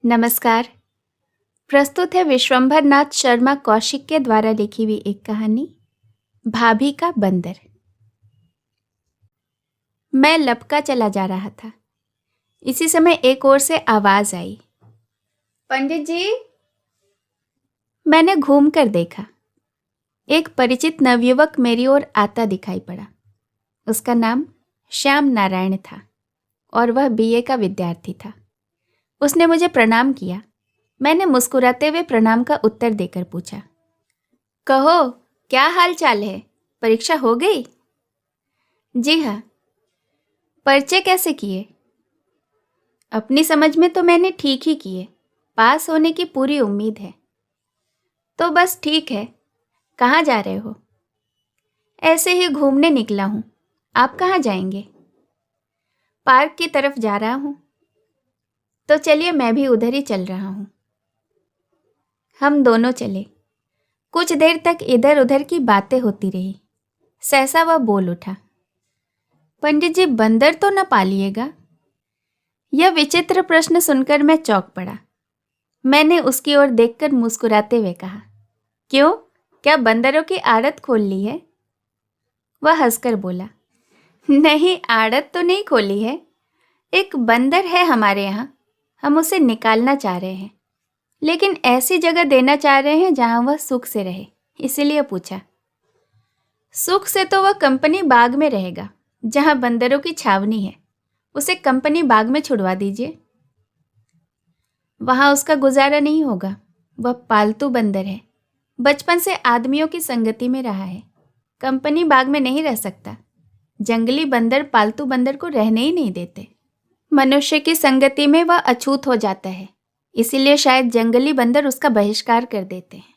नमस्कार। प्रस्तुत है विश्वंभर नाथ शर्मा कौशिक के द्वारा लिखी हुई एक कहानी भाभी का बंदर। मैं लपका चला जा रहा था। इसी समय एक ओर से आवाज आई, पंडित जी। मैंने घूमकर देखा। एक परिचित नवयुवक मेरी ओर आता दिखाई पड़ा। उसका नाम श्याम नारायण था और वह बीए का विद्यार्थी था। उसने मुझे प्रणाम किया। मैंने मुस्कुराते हुए प्रणाम का उत्तर देकर पूछा, कहो क्या हाल चाल है, परीक्षा हो गई? जी हाँ। पर्चे कैसे किए? अपनी समझ में तो मैंने ठीक ही किए, पास होने की पूरी उम्मीद है। तो बस ठीक है। कहाँ जा रहे हो? ऐसे ही घूमने निकला हूँ। आप कहाँ जाएंगे? पार्क की तरफ जा रहा हूँ। तो चलिए मैं भी उधर ही चल रहा हूँ। हम दोनों चले। कुछ देर तक इधर उधर की बातें होती रही। सहसा वह बोल उठा, पंडित जी बंदर तो न पालिएगा? यह विचित्र प्रश्न सुनकर मैं चौंक पड़ा। मैंने उसकी ओर देखकर मुस्कुराते हुए कहा, क्यों, क्या बंदरों की आड़त खोल ली है? वह हंसकर बोला, नहीं, आड़त तो नहीं खोली है। एक बंदर है हमारे यहाँ, हम उसे निकालना चाह रहे हैं, लेकिन ऐसी जगह देना चाह रहे हैं जहां वह सुख से रहे, इसीलिए पूछा। सुख से तो वह कंपनी बाग में रहेगा, जहां बंदरों की छावनी है। उसे कंपनी बाग में छुड़वा दीजिए। वहां उसका गुजारा नहीं होगा। वह पालतू बंदर है, बचपन से आदमियों की संगति में रहा है। कंपनी बाग में नहीं रह सकता। जंगली बंदर पालतू बंदर को रहने ही नहीं देते। मनुष्य की संगति में वह अछूत हो जाता है, इसीलिए शायद जंगली बंदर उसका बहिष्कार कर देते हैं।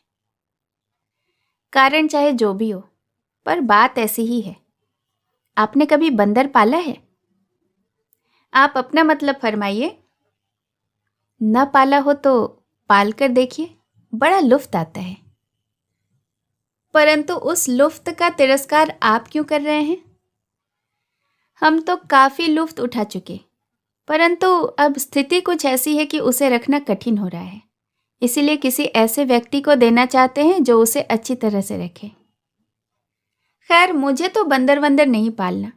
कारण चाहे जो भी हो, पर बात ऐसी ही है। आपने कभी बंदर पाला है? आप अपना मतलब फरमाइए। न पाला हो तो पाल कर देखिए, बड़ा लुफ्त आता है। परंतु उस लुफ्त का तिरस्कार आप क्यों कर रहे हैं? हम तो काफी लुफ्त उठा चुके, परंतु अब स्थिति कुछ ऐसी है कि उसे रखना कठिन हो रहा है। इसीलिए किसी ऐसे व्यक्ति को देना चाहते हैं जो उसे अच्छी तरह से रखे। खैर, मुझे तो बंदर वंदर नहीं पालना,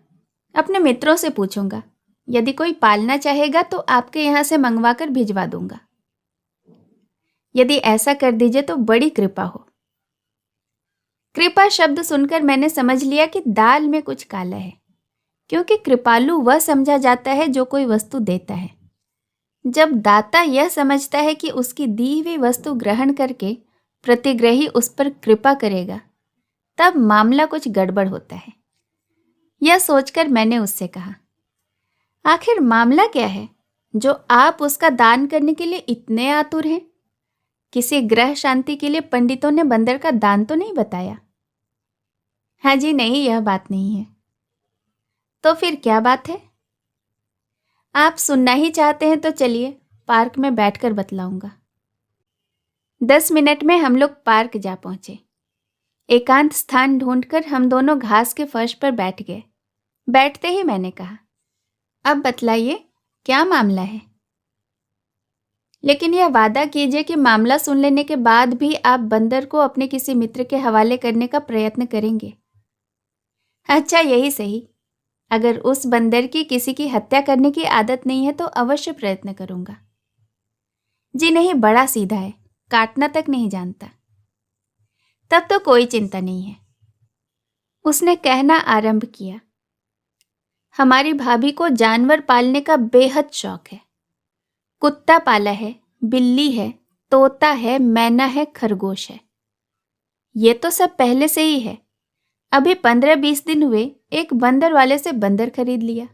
अपने मित्रों से पूछूंगा। यदि कोई पालना चाहेगा तो आपके यहाँ से मंगवा कर भिजवा दूंगा। यदि ऐसा कर दीजिए तो बड़ी कृपा हो। कृपा शब्द सुनकर मैंने समझ लिया कि दाल में कुछ काला है, क्योंकि कृपालु वह समझा जाता है जो कोई वस्तु देता है। जब दाता यह समझता है कि उसकी दी हुई वस्तु ग्रहण करके प्रतिग्रही उस पर कृपा करेगा, तब मामला कुछ गड़बड़ होता है। यह सोचकर मैंने उससे कहा, आखिर मामला क्या है जो आप उसका दान करने के लिए इतने आतुर हैं? किसी ग्रह शांति के लिए पंडितों ने बंदर का दान तो नहीं बताया? हाँ जी, नहीं, यह बात नहीं है। तो फिर क्या बात है? आप सुनना ही चाहते हैं तो चलिए, पार्क में बैठकर बतलाऊंगा। 10 मिनट में हम लोग पार्क जा पहुंचे। एकांत स्थान ढूंढकर हम दोनों घास के फर्श पर बैठ गए। बैठते ही मैंने कहा, अब बतलाइए क्या मामला है? लेकिन यह वादा कीजिए कि मामला सुन लेने के बाद भी आप बंदर को अपने किसी मित्र के हवाले करने का प्रयत्न करेंगे। अच्छा, यही सही। अगर उस बंदर की किसी की हत्या करने की आदत नहीं है तो अवश्य प्रयत्न करूंगा। जी नहीं, बड़ा सीधा है, काटना तक नहीं जानता। तब तो कोई चिंता नहीं है। उसने कहना आरंभ किया, हमारी भाभी को जानवर पालने का बेहद शौक है। कुत्ता पाला है, बिल्ली है, तोता है, मैना है, खरगोश है। ये तो सब पहले से ही है। अभी 15-20 दिन हुए एक बंदर वाले से बंदर खरीद लिया।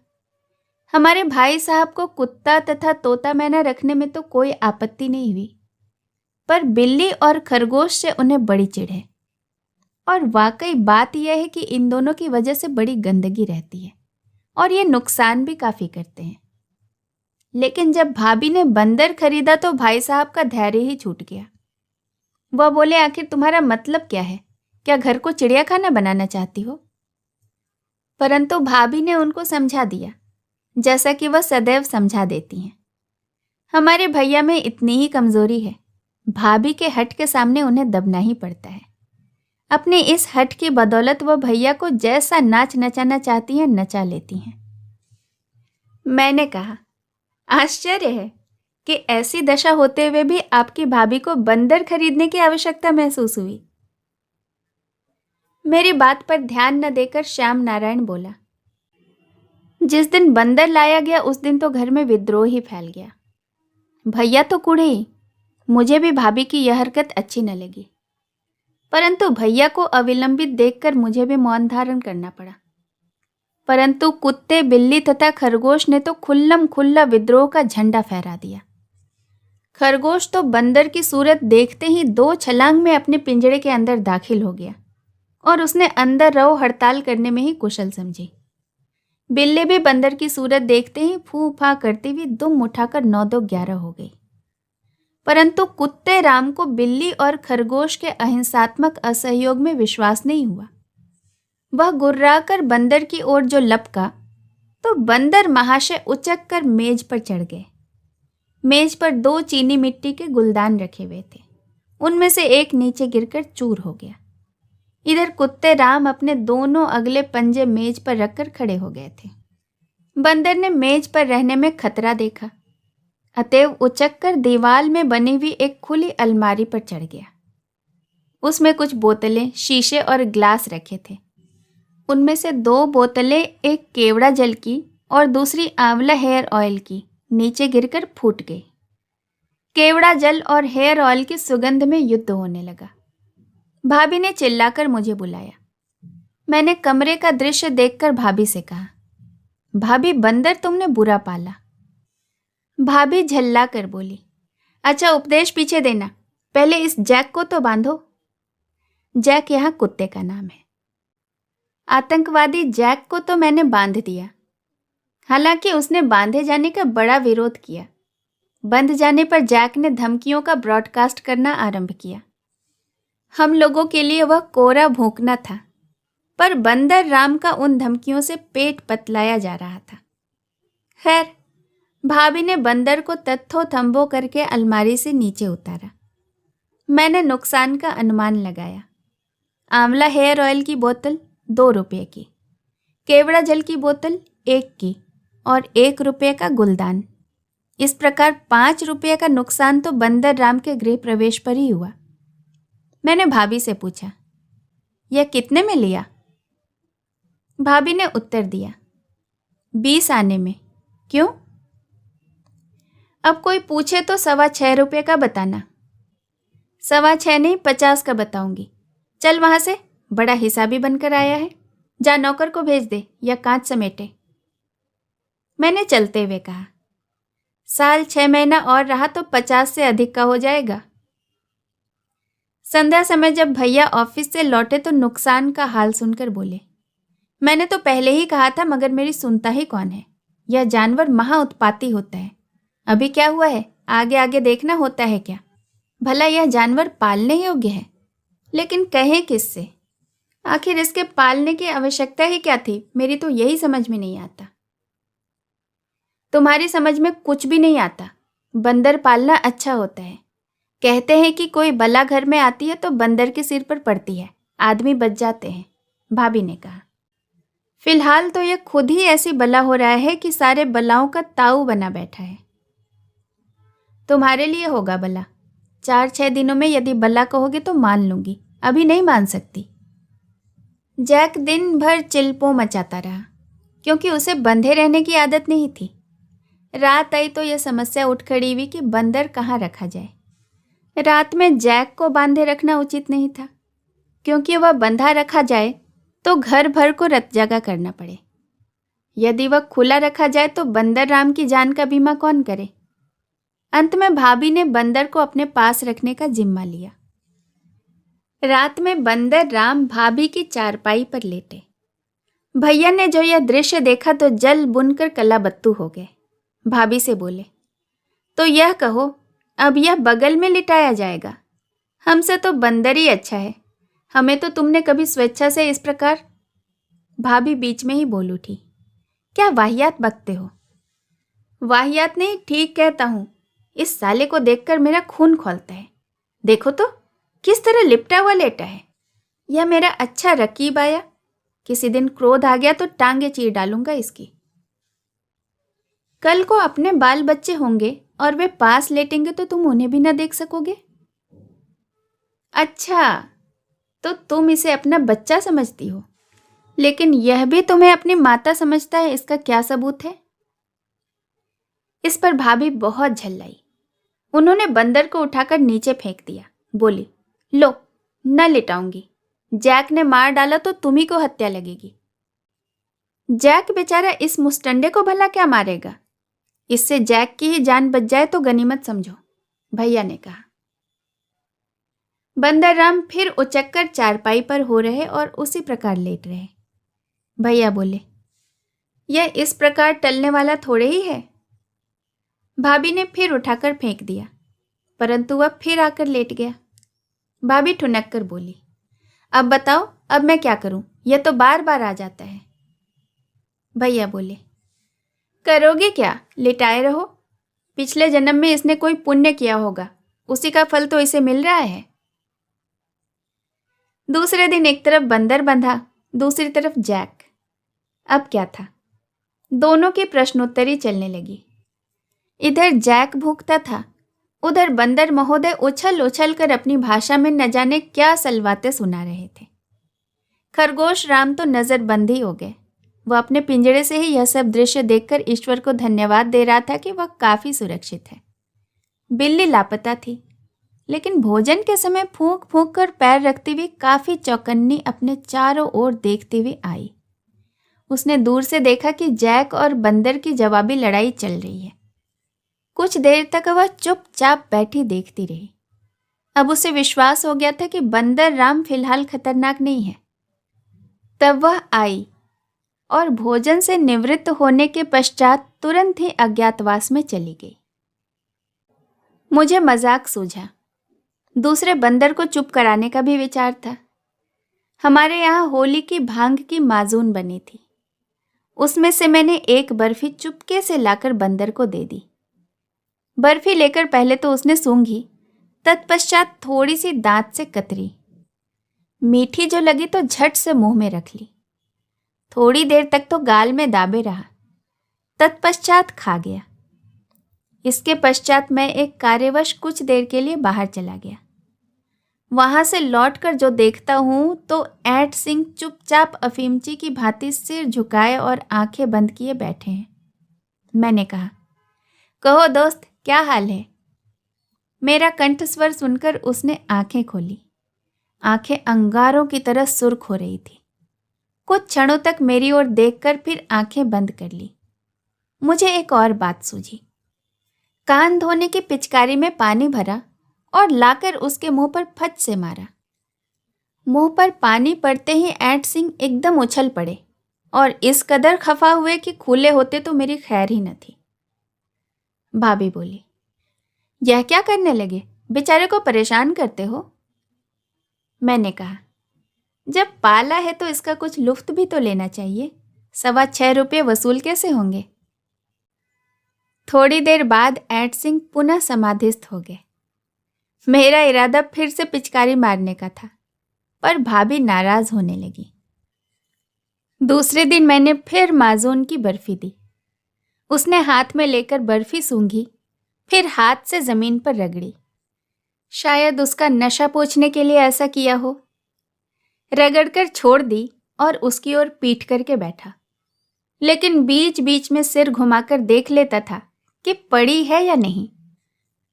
हमारे भाई साहब को कुत्ता तथा तोता मैना रखने में तो कोई आपत्ति नहीं हुई, पर बिल्ली और खरगोश से उन्हें बड़ी चिढ़ है। और वाकई बात यह है कि इन दोनों की वजह से बड़ी गंदगी रहती है और ये नुकसान भी काफी करते हैं। लेकिन जब भाभी ने बंदर खरीदा तो भाई साहब का धैर्य ही छूट गया। वह बोले, आखिर तुम्हारा मतलब क्या है? क्या घर को चिड़ियाखाना बनाना चाहती हो? परंतु भाभी ने उनको समझा दिया, जैसा कि वह सदैव समझा देती हैं। हमारे भैया में इतनी ही कमजोरी है, भाभी के हट के सामने उन्हें दबना ही पड़ता है। अपने इस हट की बदौलत वो भैया को जैसा नाच नचाना चाहती हैं नचा लेती हैं। मैंने कहा, आश्चर्य है कि ऐसी दशा होते हुए भी आपकी भाभी को बंदर खरीदने की आवश्यकता महसूस हुई। मेरी बात पर ध्यान न देकर श्याम नारायण बोला, जिस दिन बंदर लाया गया उस दिन तो घर में विद्रोह ही फैल गया। भैया तो कूड़े ही, मुझे भी भाभी की यह हरकत अच्छी न लगी, परंतु भैया को अविलंबित देखकर मुझे भी मौन धारण करना पड़ा। परंतु कुत्ते, बिल्ली तथा खरगोश ने तो खुल्लम खुल्ला विद्रोह का झंडा फहरा दिया। खरगोश तो बंदर की सूरत देखते ही 2 छलांग में अपने पिंजरे के अंदर दाखिल हो गया और उसने अंदर रहो हड़ताल करने में ही कुशल समझी। बिल्ली भी बंदर की सूरत देखते ही फू फा करती हुई दुम उठाकर 9-2-11 हो गई। परंतु कुत्ते राम को बिल्ली और खरगोश के अहिंसात्मक असहयोग में विश्वास नहीं हुआ। वह गुर्राकर बंदर की ओर जो लपका तो बंदर महाशय उचक कर मेज पर चढ़ गए। मेज पर 2 चीनी मिट्टी के गुलदान रखे हुए थे, उनमें से एक नीचे गिरकर चूर हो गया। इधर कुत्ते राम अपने दोनों अगले पंजे मेज पर रखकर खड़े हो गए थे। बंदर ने मेज पर रहने में खतरा देखा, अतएव उचककर दीवार में बनी हुई एक खुली अलमारी पर चढ़ गया। उसमें कुछ बोतलें, शीशे और ग्लास रखे थे। उनमें से 2 बोतलें, एक केवड़ा जल की और दूसरी आंवला हेयर ऑयल की, नीचे गिरकर फूट गई। केवड़ा जल और हेयर ऑयल की सुगंध में युद्ध होने लगा। भाभी ने चिल्लाकर मुझे बुलाया। मैंने कमरे का दृश्य देखकर भाभी से कहा, भाभी बंदर तुमने बुरा पाला। भाभी झल्ला कर बोली, अच्छा उपदेश पीछे देना, पहले इस जैक को तो बांधो। जैक यहाँ कुत्ते का नाम है। आतंकवादी जैक को तो मैंने बांध दिया, हालांकि उसने बांधे जाने का बड़ा विरोध किया। बंध जाने पर जैक ने धमकियों का ब्रॉडकास्ट करना आरंभ किया। हम लोगों के लिए वह कोरा भूखना था, पर बंदर राम का उन धमकियों से पेट पतलाया जा रहा था। खैर, भाभी ने बंदर को तत्थो थम्बो करके अलमारी से नीचे उतारा। मैंने नुकसान का अनुमान लगाया। आंवला हेयर ऑयल की बोतल 2 रुपये की, केवड़ा जल की बोतल 1 की और 1 रुपये का गुलदान। इस प्रकार 5 रुपये का नुकसान तो बंदर राम के गृह प्रवेश पर ही हुआ। मैंने भाभी से पूछा, यह कितने में लिया? भाभी ने उत्तर दिया, 20 आने में। क्यों? अब कोई पूछे तो 6.25 रुपये का बताना। 6.25 नहीं, 50 का बताऊंगी। चल वहां से, बड़ा हिसाबी बनकर आया है। जा नौकर को भेज दे या कांच समेटे। मैंने चलते हुए कहा, साल 6 महीना और रहा तो 50 से अधिक का हो जाएगा। संध्या समय जब भैया ऑफिस से लौटे तो नुकसान का हाल सुनकर बोले, मैंने तो पहले ही कहा था, मगर मेरी सुनता ही कौन है। यह जानवर महा उत्पाती होता है। अभी क्या हुआ है, आगे आगे देखना होता है क्या? भला यह जानवर पालने योग्य है, लेकिन कहें किससे? आखिर इसके पालने की आवश्यकता ही क्या थी? मेरी तो यही समझ में नहीं आता। तुम्हारी समझ में कुछ भी नहीं आता। बंदर पालना अच्छा होता है। कहते हैं कि कोई बला घर में आती है तो बंदर के सिर पर पड़ती है, आदमी बच जाते हैं, भाभी ने कहा। फिलहाल तो यह खुद ही ऐसी बला हो रहा है कि सारे बलाओं का ताऊ बना बैठा है। तुम्हारे लिए होगा बला। 4-6 दिनों में यदि बला कहोगे तो मान लूंगी, अभी नहीं मान सकती। जैक दिन भर चिल्पों मचाता रहा, क्योंकि उसे बंधे रहने की आदत नहीं थी। रात आई तो यह समस्या उठ खड़ी हुई कि बंदर कहाँ रखा जाए। रात में जैक को बांधे रखना उचित नहीं था, क्योंकि वह बंधा रखा जाए तो घर भर को रतजगा करना पड़े। यदि वह खुला रखा जाए तो बंदर राम की जान का बीमा कौन करे? अंत में भाभी ने बंदर को अपने पास रखने का जिम्मा लिया। रात में बंदर राम भाभी की चारपाई पर लेटे। भैया ने जो यह दृश्य देखा तो जल बुनकर कलाबत्तू हो गए। भाभी से बोले, तो यह कहो, अब यह बगल में लिटाया जाएगा? हमसे तो बंदर ही अच्छा है, हमें तो तुमने कभी स्वेच्छा से इस प्रकार। भाभी बीच में ही बोल उठी, क्या वाहियात बकते हो? वाहियात नहीं, ठीक कहता हूँ। इस साले को देखकर मेरा खून खौलता है। देखो तो किस तरह लिपटा हुआ लेटा है। यह मेरा अच्छा रकीब आया। किसी दिन क्रोध आ गया तो टांगे चीर डालूंगा इसकी। कल को अपने बाल बच्चे होंगे और वे पास लेटेंगे तो तुम उन्हें भी न देख सकोगे। अच्छा, तो तुम इसे अपना बच्चा समझती हो, लेकिन यह भी तुम्हें अपनी माता समझता है, इसका क्या सबूत है? इस पर भाभी बहुत झल्लाई। उन्होंने बंदर को उठाकर नीचे फेंक दिया। बोली, लो, न लिटाऊंगी। जैक ने मार डाला तो तुम्ही को हत्या लगेगी। जैक बेचारा इस मुस्टंडे को भला क्या मारेगा? इससे जैक की ही जान बच जाए तो गनीमत समझो, भैया ने कहा। बंदर राम फिर उचक्कर चारपाई पर हो रहे और उसी प्रकार लेट रहे। भैया बोले, यह इस प्रकार टलने वाला थोड़े ही है। भाभी ने फिर उठाकर फेंक दिया, परंतु वह फिर आकर लेट गया। भाभी ठुनक कर बोली, अब बताओ, अब मैं क्या करूं? यह तो बार बार आ जाता है। भैया बोले, करोगे क्या? लिटाए रहो। पिछले जन्म में इसने कोई पुण्य किया होगा, उसी का फल तो इसे मिल रहा है। दूसरे दिन एक तरफ बंदर बंधा, दूसरी तरफ जैक। अब क्या था? दोनों की प्रश्नोत्तरी चलने लगी। इधर जैक भूखता था, उधर बंदर महोदय उछल उछल कर अपनी भाषा में न जाने क्या सलवाते सुना रहे थे। खरगोश राम तो नजरबंद ही हो गए। वह अपने पिंजड़े से ही यह सब दृश्य देखकर ईश्वर को धन्यवाद दे रहा था कि वह काफी सुरक्षित है। बिल्ली लापता थी, लेकिन भोजन के समय फूंक फूंक कर पैर रखती हुई काफी चौकन्नी अपने चारों ओर देखती हुई आई। उसने दूर से देखा कि जैक और बंदर की जवाबी लड़ाई चल रही है। कुछ देर तक वह चुपचाप बैठी देखती रही। अब उसे विश्वास हो गया था कि बंदर राम फिलहाल खतरनाक नहीं है। तब वह आई और भोजन से निवृत्त होने के पश्चात तुरंत ही अज्ञातवास में चली गई। मुझे मजाक सूझा। दूसरे बंदर को चुप कराने का भी विचार था। हमारे यहाँ होली की भांग की माजून बनी थी। उसमें से मैंने एक बर्फी चुपके से लाकर बंदर को दे दी। बर्फी लेकर पहले तो उसने सूंघी, तत्पश्चात थोड़ी सी दांत से कतरी। मीठी जो लगी तो झट से मुंह में रख ली। थोड़ी देर तक तो गाल में दाबे रहा, तत्पश्चात खा गया। इसके पश्चात मैं एक कार्यवश कुछ देर के लिए बाहर चला गया। वहां से लौटकर जो देखता हूं तो ऐट सिंह चुपचाप अफीमची की भांति सिर झुकाए और आंखें बंद किए बैठे हैं। मैंने कहा, कहो दोस्त, क्या हाल है? मेरा कंठस्वर सुनकर उसने आंखें खोली। आंखें अंगारों की तरह सुर्ख हो रही थी। कुछ क्षणों तक मेरी ओर देखकर फिर आंखें बंद कर ली। मुझे एक और बात सूझी। कान धोने की पिचकारी में पानी भरा और लाकर उसके मुंह पर फट से मारा। मुंह पर पानी पड़ते ही ऐट सिंह एकदम उछल पड़े और इस कदर खफा हुए कि खुले होते तो मेरी खैर ही न थी। भाभी बोली, यह क्या करने लगे? बेचारे को परेशान करते हो। मैंने कहा, जब पाला है तो इसका कुछ लुफ्त भी तो लेना चाहिए। 6.25 रुपये वसूल कैसे होंगे? थोड़ी देर बाद ऐट सिंह पुनः समाधिस्थ हो गए। मेरा इरादा फिर से पिचकारी मारने का था, पर भाभी नाराज होने लगी। दूसरे दिन मैंने फिर माजून की बर्फी दी। उसने हाथ में लेकर बर्फी सूंघी, फिर हाथ से जमीन पर रगड़ी। शायद उसका नशा पोंछने के लिए ऐसा किया हो। रगड़कर छोड़ दी और उसकी ओर पीट करके बैठा, लेकिन बीच बीच में सिर घुमाकर देख लेता था कि पड़ी है या नहीं।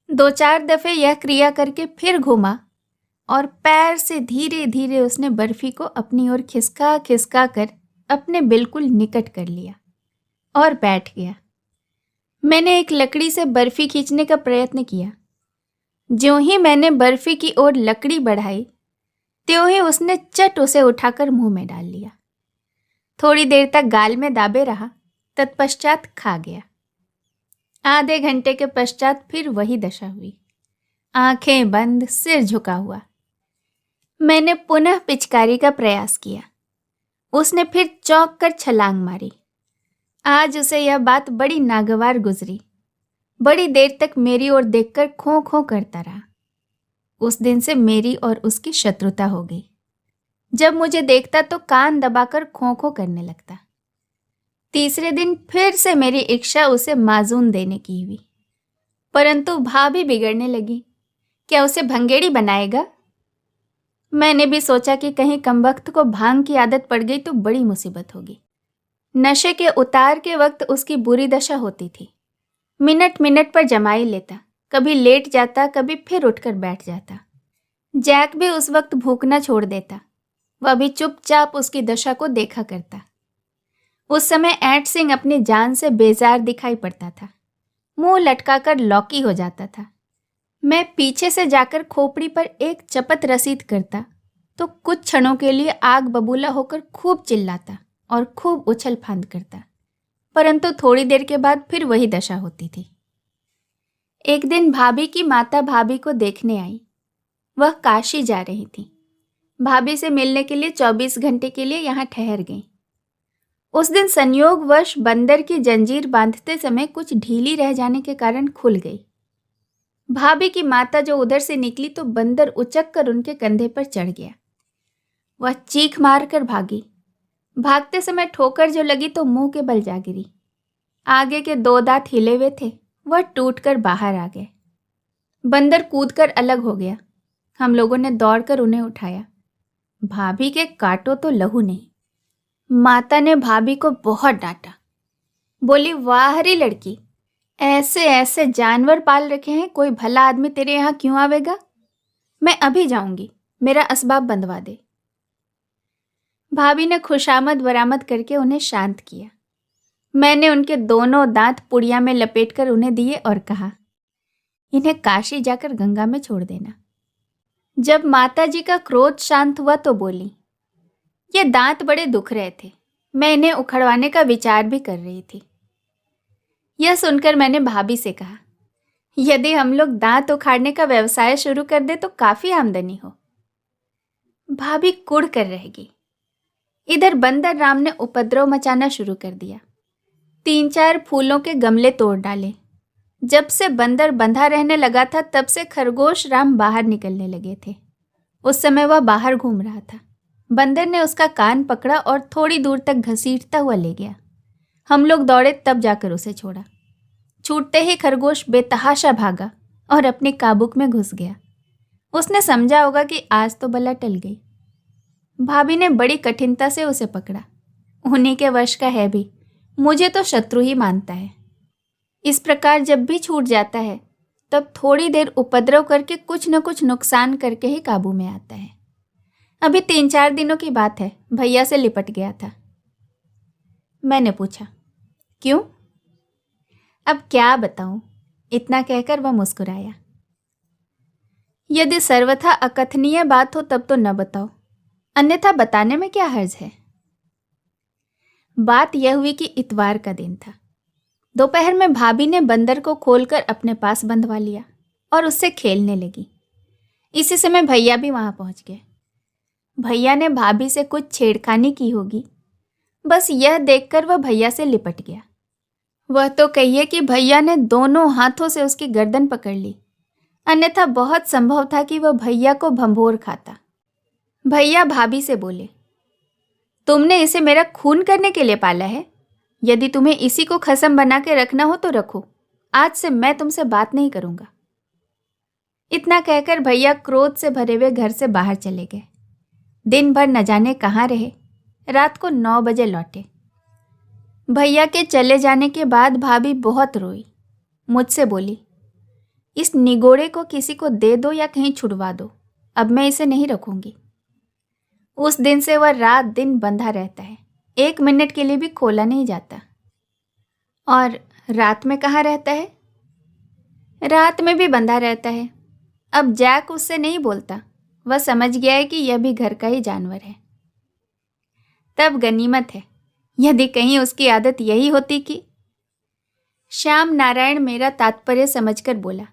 2-4 दफे यह क्रिया करके फिर घुमा और पैर से धीरे धीरे उसने बर्फी को अपनी ओर खिसका खिसका कर अपने बिल्कुल निकट कर लिया और बैठ गया। मैंने एक लकड़ी से बर्फी खींचने का प्रयत्न किया। ज्यों ही मैंने बर्फी की ओर लकड़ी बढ़ाई, त्यों ही उसने चट उसे उठाकर मुंह में डाल लिया। थोड़ी देर तक गाल में दाबे रहा, तत्पश्चात खा गया। आधे घंटे के पश्चात फिर वही दशा हुई। आंखें बंद, सिर झुका हुआ। मैंने पुनः पिचकारी का प्रयास किया। उसने फिर चौंक कर छलांग मारी। आज उसे यह बात बड़ी नागवार गुजरी। बड़ी देर तक मेरी ओर देखकर खों खों करता रहा। उस दिन से मेरी और उसकी शत्रुता हो गई। जब मुझे देखता तो कान दबाकर खों खों करने लगता। तीसरे दिन फिर से मेरी इच्छा उसे माजून देने की हुई, परंतु भाभी बिगड़ने लगी। क्या उसे भंगेड़ी बनाएगा? मैंने भी सोचा कि कहीं कमबख्त को भांग की आदत पड़ गई तो बड़ी मुसीबत होगी। नशे के उतार के वक्त उसकी बुरी दशा होती थी। मिनट मिनट पर जमाई लेता, कभी लेट जाता, कभी फिर उठकर बैठ जाता। जैक भी उस वक्त भूखना छोड़ देता। वह भी चुपचाप उसकी दशा को देखा करता। उस समय ऐंट सिंह अपनी जान से बेजार दिखाई पड़ता था। मुंह लटकाकर लौकी हो जाता था। मैं पीछे से जाकर खोपड़ी पर एक चपत रसीद करता तो कुछ क्षणों के लिए आग बबूला होकर खूब चिल्लाता और खूब उछल फांद करता, परंतु थोड़ी देर के बाद फिर वही दशा होती थी। एक दिन भाभी की माता भाभी को देखने आई। वह काशी जा रही थी। भाभी से मिलने के लिए 24 घंटे के लिए यहाँ ठहर गई। उस दिन संयोगवश बंदर की जंजीर बांधते समय कुछ ढीली रह जाने के कारण खुल गई। भाभी की माता जो उधर से निकली तो बंदर उचक कर उनके कंधे पर चढ़ गया। वह चीख मार कर भागी। भागते समय ठोकर जो लगी तो मुंह के बल जा गिरी। आगे के 2 दांत हिले हुए थे, वह टूटकर बाहर आ गए। बंदर कूदकर अलग हो गया। हम लोगों ने दौड़कर उन्हें उठाया। भाभी के काटो तो लहू नहीं। माता ने भाभी को बहुत डांटा। बोली, वाह रे लड़की, ऐसे ऐसे जानवर पाल रखे हैं, कोई भला आदमी तेरे यहाँ क्यों आवेगा? मैं अभी जाऊंगी, मेरा असबाब बंधवा दे। भाभी ने खुशामद बरामद करके उन्हें शांत किया। मैंने उनके दोनों दांत पुड़िया में लपेटकर उन्हें दिए और कहा, इन्हें काशी जाकर गंगा में छोड़ देना। जब माताजी का क्रोध शांत हुआ तो बोली, ये दांत बड़े दुख रहे थे, मैं इन्हें उखड़वाने का विचार भी कर रही थी। यह सुनकर मैंने भाभी से कहा, यदि हम लोग दांत उखाड़ने का व्यवसाय शुरू कर दे तो काफी आमदनी हो। भाभी कुढ़ कर रहेगी। इधर बंदर राम ने उपद्रव मचाना शुरू कर दिया। 3-4 फूलों के गमले तोड़ डाले। जब से बंदर बंधा रहने लगा था तब से खरगोश राम बाहर निकलने लगे थे। उस समय वह बाहर घूम रहा था। बंदर ने उसका कान पकड़ा और थोड़ी दूर तक घसीटता हुआ ले गया। हम लोग दौड़े तब जाकर उसे छोड़ा। छूटते ही खरगोश बेतहाशा भागा और अपने काबुक में घुस गया। उसने समझा होगा कि आज तो बला टल गई। भाभी ने बड़ी कठिनता से उसे पकड़ा। उन्हीं के वश का है भी, मुझे तो शत्रु ही मानता है। इस प्रकार जब भी छूट जाता है तब थोड़ी देर उपद्रव करके कुछ न कुछ नुकसान करके ही काबू में आता है। अभी 3-4 दिनों की बात है, भैया से लिपट गया था। मैंने पूछा, क्यों? अब क्या बताऊं? इतना कहकर वह मुस्कुराया। यदि सर्वथा अकथनीय बात हो तब तो न बताओ, अन्यथा बताने में क्या हर्ज है। बात यह हुई कि इतवार का दिन था। दोपहर में भाभी ने बंदर को खोलकर अपने पास बंधवा लिया और उससे खेलने लगी। इसी समय भैया भी वहां पहुंच गए। भैया ने भाभी से कुछ छेड़खानी की होगी, बस यह देखकर वह भैया से लिपट गया। वह तो कहिए कि भैया ने दोनों हाथों से उसकी गर्दन पकड़ ली, अन्यथा बहुत संभव था कि वह भैया को भंभोर खाता। भैया भाभी से बोले, तुमने इसे मेरा खून करने के लिए पाला है? यदि तुम्हें इसी को खसम बना के रखना हो तो रखो, आज से मैं तुमसे बात नहीं करूंगा। इतना कहकर भैया क्रोध से भरे हुए घर से बाहर चले गए। दिन भर न जाने कहाँ रहे, रात को 9 बजे लौटे। भैया के चले जाने के बाद भाभी बहुत रोई। मुझसे बोली, इस निगोड़े को किसी को दे दो या कहीं छुड़वा दो, अब मैं इसे नहीं रखूंगी। उस दिन से वह रात दिन बंधा रहता है, 1 मिनट के लिए भी खोला नहीं जाता। और रात में कहाँ रहता है? रात में भी बंधा रहता है। अब जैक उससे नहीं बोलता, वह समझ गया है कि यह भी घर का ही जानवर है। तब गनीमत है, यदि कहीं उसकी आदत यही होती कि। श्याम नारायण मेरा तात्पर्य समझकर बोला,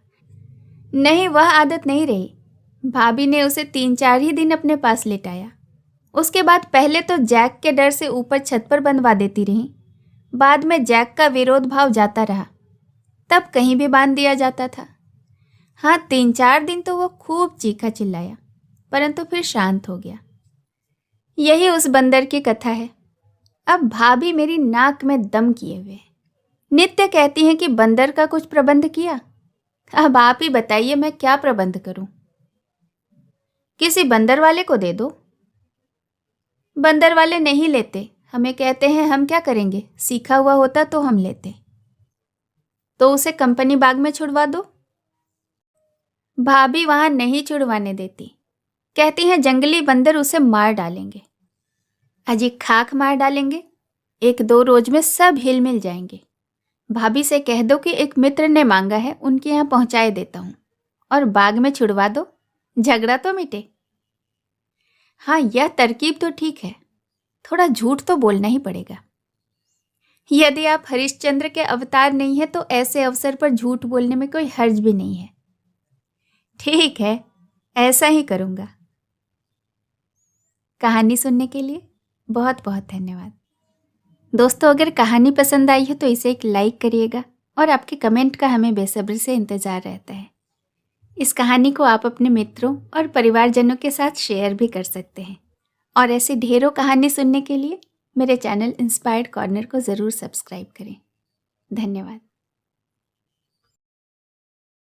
नहीं, वह आदत नहीं रही। भाभी ने उसे 3-4 ही दिन अपने पास लेटाया। उसके बाद पहले तो जैक के डर से ऊपर छत पर बंधवा देती रही, बाद में जैक का विरोध भाव जाता रहा, तब कहीं भी बांध दिया जाता था। हाँ, 3-4 दिन तो वो खूब चीखा चिल्लाया, परंतु फिर शांत हो गया। यही उस बंदर की कथा है। अब भाभी मेरी नाक में दम किए हुए नित्य कहती हैं कि बंदर का कुछ प्रबंध किया। अब आप ही बताइए, मैं क्या प्रबंध करूं? किसी बंदर वाले को दे दो। बंदर वाले नहीं लेते, हमें कहते हैं हम क्या करेंगे, सीखा हुआ होता तो हम लेते। तो उसे कंपनी बाग में छुड़वा दो। भाभी वहां नहीं छुड़वाने देती, कहती हैं जंगली बंदर उसे मार डालेंगे। अजी खाक मार डालेंगे, 1-2 रोज में सब हिल मिल जाएंगे। भाभी से कह दो कि एक मित्र ने मांगा है, उनके यहाँ पहुंचाए देता हूं, और बाग में छुड़वा दो, झगड़ा तो मिटे। हाँ, यह तरकीब तो ठीक है, थोड़ा झूठ तो बोलना ही पड़ेगा। यदि आप हरिश्चंद्र के अवतार नहीं है तो ऐसे अवसर पर झूठ बोलने में कोई हर्ज भी नहीं है। ठीक है, ऐसा ही करूंगा। कहानी सुनने के लिए बहुत बहुत धन्यवाद। दोस्तों, अगर कहानी पसंद आई हो तो इसे एक लाइक करिएगा, और आपके कमेंट का हमें बेसब्री से इंतज़ार रहता है। इस कहानी को आप अपने मित्रों और परिवारजनों के साथ शेयर भी कर सकते हैं। और ऐसी ढेरों कहानी सुनने के लिए मेरे चैनल इंस्पायर्ड कॉर्नर को ज़रूर सब्सक्राइब करें। धन्यवाद।